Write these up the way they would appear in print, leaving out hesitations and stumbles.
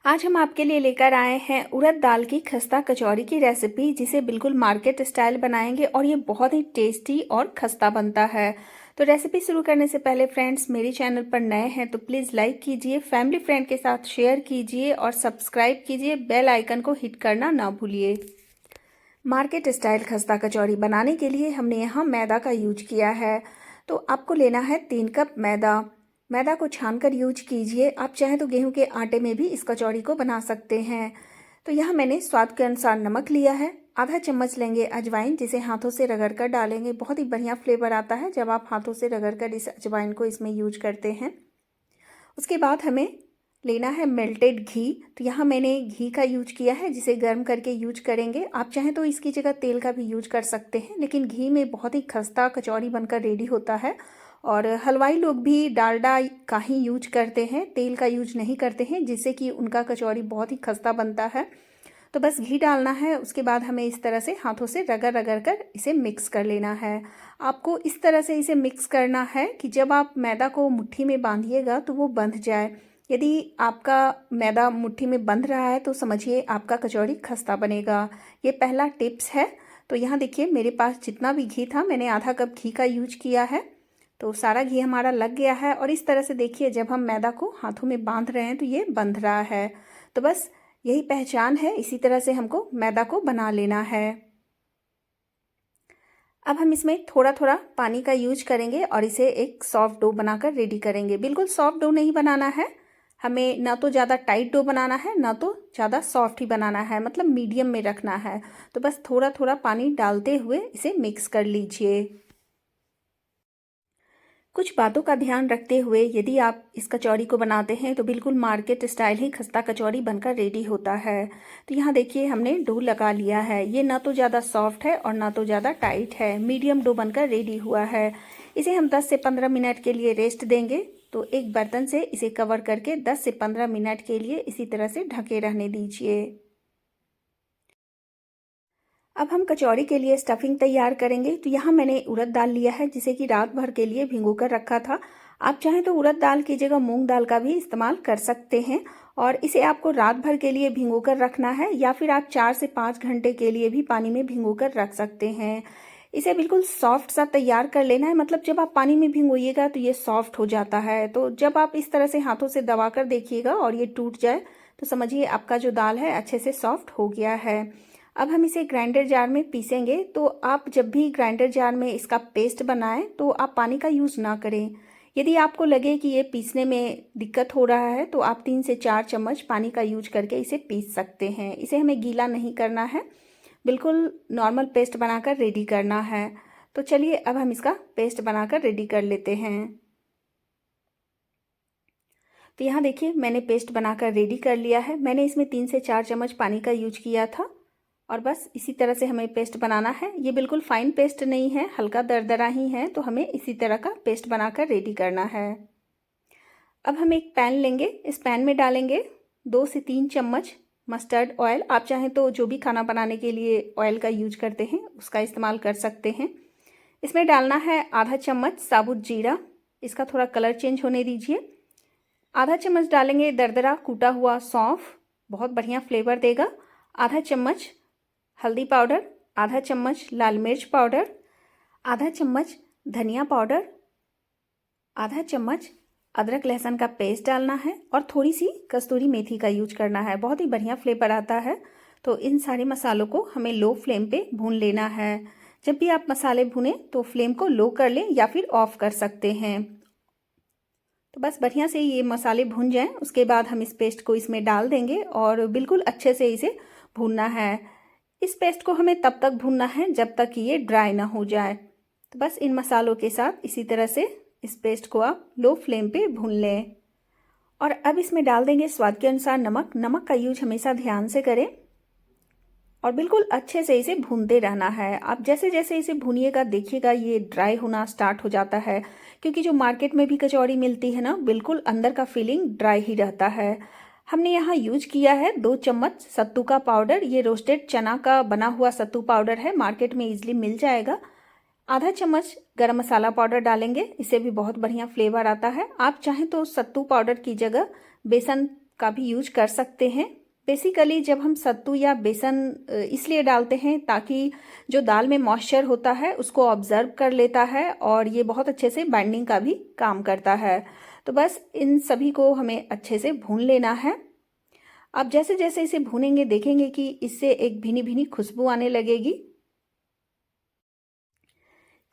आज हम आपके लिए लेकर आए हैं उड़द दाल की खस्ता कचौरी की रेसिपी, जिसे बिल्कुल मार्केट स्टाइल बनाएंगे और ये बहुत ही टेस्टी और खस्ता बनता है। तो रेसिपी शुरू करने से पहले फ्रेंड्स, मेरे चैनल पर नए हैं तो प्लीज़ लाइक कीजिए, फैमिली फ्रेंड के साथ शेयर कीजिए और सब्सक्राइब कीजिए। बेल आइकन को हिट करना ना भूलिए। मार्केट स्टाइल खस्ता कचौरी बनाने के लिए हमने यहाँ मैदा का यूज किया है। तो आपको लेना है 3 कप मैदा। मैदा को छानकर यूज कीजिए। आप चाहें तो गेहूं के आटे में भी इस कचौरी को बना सकते हैं। तो यहाँ मैंने स्वाद के अनुसार नमक लिया है। आधा चम्मच लेंगे अजवाइन, जिसे हाथों से रगड़ कर डालेंगे। बहुत ही बढ़िया फ्लेवर आता है जब आप हाथों से रगड़ कर इस अजवाइन को इसमें यूज करते हैं। उसके बाद हमें लेना है मेल्टेड घी। तो यहाँ मैंने घी का यूज किया है, जिसे गर्म करके यूज करेंगे। आप चाहें तो इसकी जगह तेल का भी यूज कर सकते हैं, लेकिन घी में बहुत ही खस्ता कचौरी बनकर रेडी होता है। और हलवाई लोग भी डालडा का ही यूज करते हैं, तेल का यूज नहीं करते हैं, जिससे कि उनका कचौरी बहुत ही खस्ता बनता है। तो बस घी डालना है। उसके बाद हमें इस तरह से हाथों से रगड़ रगड़ कर इसे मिक्स कर लेना है। आपको इस तरह से इसे मिक्स करना है कि जब आप मैदा को मुट्ठी में बांधिएगा तो वो बंध जाए। यदि आपका मैदा मुट्ठी में बंध रहा है तो समझिए आपका कचौरी खस्ता बनेगा। ये पहला टिप्स है। तो यहाँ देखिए, मेरे पास जितना भी घी था, मैंने आधा कप घी का यूज किया है। तो सारा घी हमारा लग गया है और इस तरह से देखिए, जब हम मैदा को हाथों में बांध रहे हैं तो ये बंध रहा है। तो बस यही पहचान है। इसी तरह से हमको मैदा को बना लेना है। अब हम इसमें थोड़ा थोड़ा पानी का यूज करेंगे और इसे एक सॉफ्ट डो बनाकर रेडी करेंगे। बिल्कुल सॉफ्ट डो नहीं बनाना है हमें, ना तो ज़्यादा टाइट डो बनाना है, ना तो ज़्यादा सॉफ्ट ही बनाना है, मतलब मीडियम में रखना है। तो बस थोड़ा थोड़ा पानी डालते हुए इसे मिक्स कर लीजिए। कुछ बातों का ध्यान रखते हुए यदि आप इस कचौरी को बनाते हैं तो बिल्कुल मार्केट स्टाइल ही खस्ता कचौरी बनकर रेडी होता है। तो यहाँ देखिए, हमने डो लगा लिया है। ये ना तो ज़्यादा सॉफ्ट है और ना तो ज़्यादा टाइट है, मीडियम डो बनकर रेडी हुआ है। इसे हम 10 से 15 मिनट के लिए रेस्ट देंगे। तो एक बर्तन से इसे कवर करके 10 से 15 मिनट के लिए इसी तरह से ढके रहने दीजिए। अब हम कचौरी के लिए स्टफिंग तैयार करेंगे। तो यहाँ मैंने उड़द दाल लिया है, जिसे कि रात भर के लिए भिगो कर रखा था। आप चाहें तो उड़द दाल की जगह मूंग दाल का भी इस्तेमाल कर सकते हैं। और इसे आपको रात भर के लिए भिगो कर रखना है, या फिर आप 4 से 5 घंटे के लिए भी पानी में भिगो कर रख सकते हैं। इसे बिल्कुल सॉफ्ट सा तैयार कर लेना है, मतलब जब आप पानी में भिगोइएगा तो ये सॉफ्ट हो जाता है। तो जब आप इस तरह से हाथों से दबा कर देखिएगा और ये टूट जाए तो समझिए आपका जो दाल है अच्छे से सॉफ्ट हो गया है। अब हम इसे ग्राइंडर जार में पीसेंगे। तो आप जब भी ग्राइंडर जार में इसका पेस्ट बनाएं तो आप पानी का यूज़ ना करें। यदि आपको लगे कि ये पीसने में दिक्कत हो रहा है तो आप 3 से 4 चम्मच पानी का यूज करके इसे पीस सकते हैं। इसे हमें गीला नहीं करना है, बिल्कुल नॉर्मल पेस्ट बनाकर रेडी करना है। तो चलिए, अब हम इसका पेस्ट बनाकर रेडी कर लेते हैं। तो यहाँ देखिए, मैंने पेस्ट बनाकर रेडी कर लिया है। मैंने इसमें 3 से 4 चम्मच पानी का यूज किया था और बस इसी तरह से हमें पेस्ट बनाना है। ये बिल्कुल फाइन पेस्ट नहीं है, हल्का दरदरा ही है। तो हमें इसी तरह का पेस्ट बनाकर रेडी करना है। अब हम एक पैन लेंगे। इस पैन में डालेंगे 2 से 3 चम्मच मस्टर्ड ऑयल। आप चाहें तो जो भी खाना बनाने के लिए ऑयल का यूज करते हैं उसका इस्तेमाल कर सकते हैं। इसमें डालना है आधा चम्मच साबुत जीरा। इसका थोड़ा कलर चेंज होने दीजिए। आधा चम्मच डालेंगे दरदरा कूटा हुआ सौंफ, बहुत बढ़िया फ्लेवर देगा। आधा चम्मच हल्दी पाउडर, आधा चम्मच लाल मिर्च पाउडर, आधा चम्मच धनिया पाउडर, आधा चम्मच अदरक लहसुन का पेस्ट डालना है और थोड़ी सी कस्तूरी मेथी का यूज करना है। बहुत ही बढ़िया फ्लेवर आता है। तो इन सारे मसालों को हमें लो फ्लेम पे भून लेना है। जब भी आप मसाले भुनें तो फ्लेम को लो कर लें या फिर ऑफ कर सकते हैं। तो बस बढ़िया से ये मसाले भुन जाएं, उसके बाद हम इस पेस्ट को इसमें डाल देंगे और बिल्कुल अच्छे से इसे भूनना है। इस पेस्ट को हमें तब तक भूनना है जब तक कि ये ड्राई ना हो जाए। तो बस इन मसालों के साथ इसी तरह से इस पेस्ट को आप लो फ्लेम पे भून लें। और अब इसमें डाल देंगे स्वाद के अनुसार नमक। नमक का यूज हमेशा ध्यान से करें और बिल्कुल अच्छे से इसे भूनते रहना है। आप जैसे जैसे इसे भूनिएगा देखिएगा ये ड्राई होना स्टार्ट हो जाता है, क्योंकि जो मार्केट में भी कचौड़ी मिलती है ना, बिल्कुल अंदर का फीलिंग ड्राई ही रहता है। हमने यहाँ यूज किया है 2 चम्मच सत्तू का पाउडर। ये रोस्टेड चना का बना हुआ सत्तू पाउडर है, मार्केट में इजीली मिल जाएगा। आधा चम्मच गरम मसाला पाउडर डालेंगे, इससे भी बहुत बढ़िया फ्लेवर आता है। आप चाहें तो सत्तू पाउडर की जगह बेसन का भी यूज कर सकते हैं। बेसिकली जब हम सत्तू या बेसन इसलिए डालते हैं ताकि जो दाल में मॉइस्चर होता है उसको ऑब्जर्व कर लेता है और ये बहुत अच्छे से बाइंडिंग का भी काम करता है। तो बस इन सभी को हमें अच्छे से भून लेना है। अब जैसे जैसे इसे भूनेंगे देखेंगे कि इससे एक भीनी भीनी खुशबू आने लगेगी।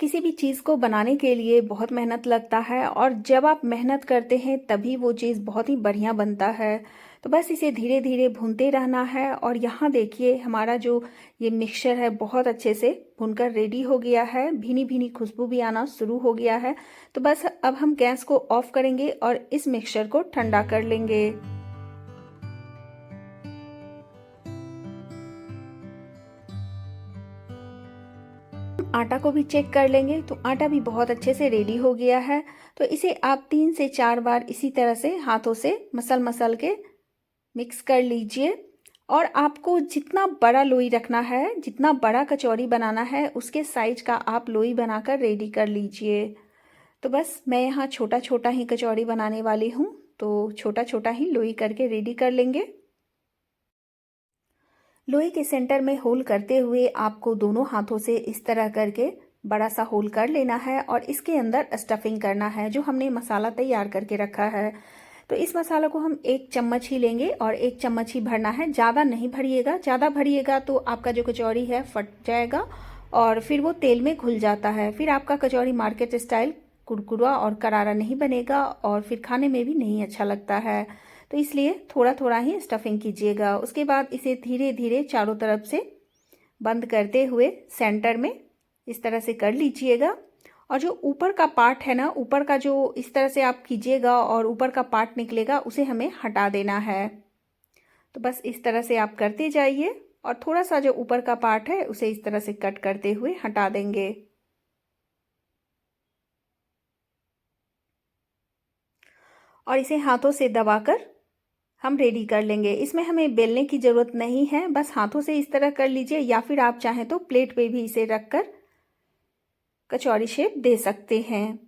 किसी भी चीज़ को बनाने के लिए बहुत मेहनत लगता है और जब आप मेहनत करते हैं तभी वो चीज़ बहुत ही बढ़िया बनता है। तो बस इसे धीरे धीरे भूनते रहना है और यहाँ देखिए हमारा जो ये मिक्सचर है बहुत अच्छे से भुनकर रेडी हो गया है। भीनी भीनी खुशबू भी आना शुरू हो गया है। तो बस अब हम गैस को ऑफ करेंगे और इस मिक्सचर को ठंडा कर लेंगे। आटा को भी चेक कर लेंगे तो आटा भी बहुत अच्छे से रेडी हो गया है। तो इसे आप 3 से 4 बार इसी तरह से हाथों से मसल मसल के मिक्स कर लीजिए। और आपको जितना बड़ा लोई रखना है, जितना बड़ा कचौरी बनाना है, उसके साइज का आप लोई बनाकर रेडी कर लीजिए। तो बस मैं यहाँ छोटा छोटा ही कचौरी बनाने वाली हूँ, तो छोटा छोटा ही लोई करके रेडी कर लेंगे। लोहे के सेंटर में होल करते हुए आपको दोनों हाथों से इस तरह करके बड़ा सा होल कर लेना है और इसके अंदर स्टफिंग करना है जो हमने मसाला तैयार करके रखा है। तो इस मसाला को हम 1 चम्मच ही लेंगे और 1 चम्मच ही भरना है, ज़्यादा नहीं भरिएगा। ज़्यादा भरिएगा तो आपका जो कचौरी है फट जाएगा और फिर वो तेल में घुल जाता है। फिर आपका कचौरी मार्केट स्टाइल कुरकुरा और करारा नहीं बनेगा और फिर खाने में भी नहीं अच्छा लगता है। तो इसलिए थोड़ा थोड़ा ही स्टफिंग कीजिएगा। उसके बाद इसे धीरे धीरे चारों तरफ से बंद करते हुए सेंटर में इस तरह से कर लीजिएगा। और जो ऊपर का पार्ट है ना, ऊपर का जो इस तरह से आप कीजिएगा और ऊपर का पार्ट निकलेगा उसे हमें हटा देना है। तो बस इस तरह से आप करते जाइए और थोड़ा सा जो ऊपर का पार्ट है उसे इस तरह से कट करते हुए हटा देंगे। और इसे हाथों से दबाकर हम रेडी कर लेंगे। इसमें हमें बेलने की ज़रूरत नहीं है, बस हाथों से इस तरह कर लीजिए या फिर आप चाहें तो प्लेट पे भी इसे रखकर कचौरी शेप दे सकते हैं।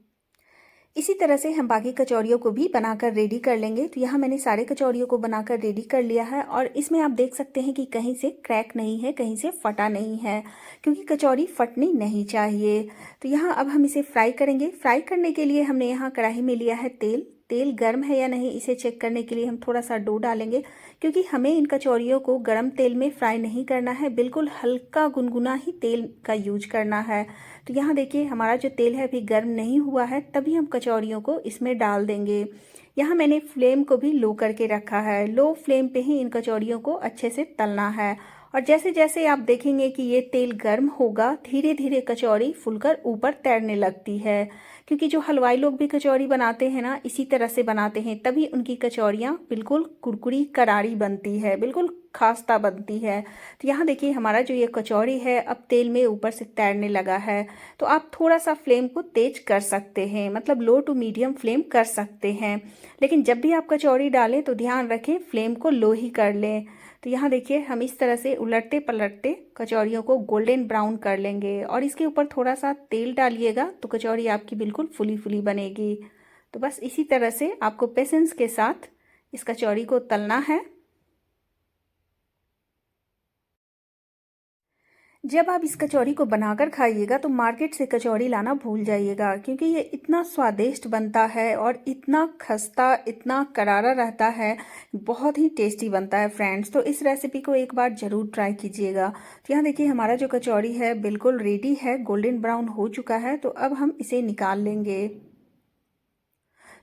इसी तरह से हम बाकी कचौरियों को भी बनाकर रेडी कर लेंगे। तो यहाँ मैंने सारे कचौरियों को बनाकर रेडी कर लिया है और इसमें आप देख सकते हैं कि कहीं से क्रैक नहीं है, कहीं से फटा नहीं है, क्योंकि कचौरी फटनी नहीं चाहिए। तो यहाँ अब हम इसे फ्राई करेंगे। फ्राई करने के लिए हमने यहाँ कढ़ाई में लिया है तेल। तेल गर्म है या नहीं इसे चेक करने के लिए हम थोड़ा सा डो डालेंगे, क्योंकि हमें इन कचौरियों को गर्म तेल में फ्राई नहीं करना है, बिल्कुल हल्का गुनगुना ही तेल का यूज करना है। तो यहाँ देखिए हमारा जो तेल है अभी गर्म नहीं हुआ है, तभी हम कचौरियों को इसमें डाल देंगे। यहाँ मैंने फ्लेम को भी लो करके रखा है। लो फ्लेम पे ही इन कचौरियों को अच्छे से तलना है। और जैसे जैसे आप देखेंगे कि ये तेल गर्म होगा, धीरे धीरे कचौरी फूलकर ऊपर तैरने लगती है। क्योंकि जो हलवाई लोग भी कचौरी बनाते हैं ना, इसी तरह से बनाते हैं, तभी उनकी कचौरियाँ बिल्कुल कुरकुरी करारी बनती है, बिल्कुल खास्ता बनती है। तो यहाँ देखिए हमारा जो ये कचौरी है अब तेल में ऊपर से तैरने लगा है। तो आप थोड़ा सा फ्लेम को तेज कर सकते हैं, मतलब लो टू मीडियम फ्लेम कर सकते हैं। लेकिन जब भी आप कचौरी डालें तो ध्यान रखें फ्लेम को लो ही कर लें। तो यहाँ देखिए हम इस तरह से उलटते पलटते कचौरियों को गोल्डन ब्राउन कर लेंगे और इसके ऊपर थोड़ा सा तेल डालिएगा तो कचौरी आपकी बिल्कुल फुली फुली बनेगी। तो बस इसी तरह से आपको पेशेंस के साथ इस कचौरी को तलना है। जब आप इस कचौरी को बनाकर खाइएगा तो मार्केट से कचौरी लाना भूल जाइएगा, क्योंकि ये इतना स्वादिष्ट बनता है और इतना खस्ता, इतना करारा रहता है, बहुत ही टेस्टी बनता है फ्रेंड्स। तो इस रेसिपी को एक बार ज़रूर ट्राई कीजिएगा। तो यहाँ देखिए हमारा जो कचौरी है बिल्कुल रेडी है, गोल्डन ब्राउन हो चुका है। तो अब हम इसे निकाल लेंगे।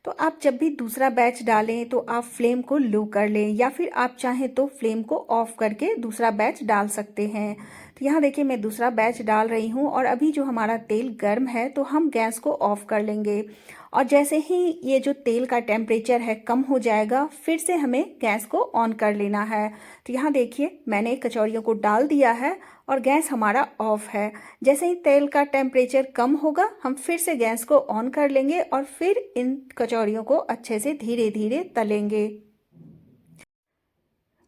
तो आप जब भी दूसरा बैच डालें तो आप फ्लेम को लो कर लें या फिर आप चाहें तो फ्लेम को ऑफ करके दूसरा बैच डाल सकते हैं। तो यहाँ देखिए मैं दूसरा बैच डाल रही हूँ और अभी जो हमारा तेल गर्म है तो हम गैस को ऑफ कर लेंगे। और जैसे ही ये जो तेल का टेम्परेचर है कम हो जाएगा, फिर से हमें गैस को ऑन कर लेना है। तो यहाँ देखिए मैंने कचौरियों को डाल दिया है और गैस हमारा ऑफ है। जैसे ही तेल का टेम्परेचर कम होगा हम फिर से गैस को ऑन कर लेंगे और फिर इन कचौरियों को अच्छे से धीरे धीरे तलेंगे।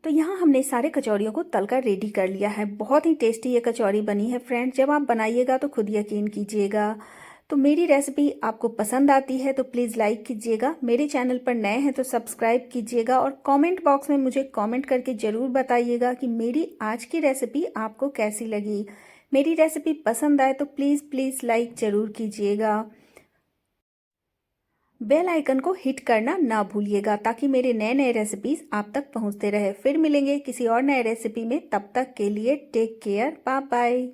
तो यहाँ हमने सारे कचौरियों को तलकर रेडी कर लिया है। बहुत ही टेस्टी ये कचौरी बनी है फ्रेंड्स, जब आप बनाइएगा तो खुद यकीन कीजिएगा। तो मेरी रेसिपी आपको पसंद आती है तो प्लीज़ लाइक कीजिएगा, मेरे चैनल पर नए हैं तो सब्सक्राइब कीजिएगा और कमेंट बॉक्स में मुझे कमेंट करके ज़रूर बताइएगा कि मेरी आज की रेसिपी आपको कैसी लगी। मेरी रेसिपी पसंद आए तो प्लीज़ प्लीज़ लाइक ज़रूर कीजिएगा। बेल आइकन को हिट करना ना भूलिएगा ताकि मेरे नए नए रेसिपीज़ आप तक पहुंचते रहे। फिर मिलेंगे किसी और नए रेसिपी में, तब तक के लिए टेक केयर, बाय बाय।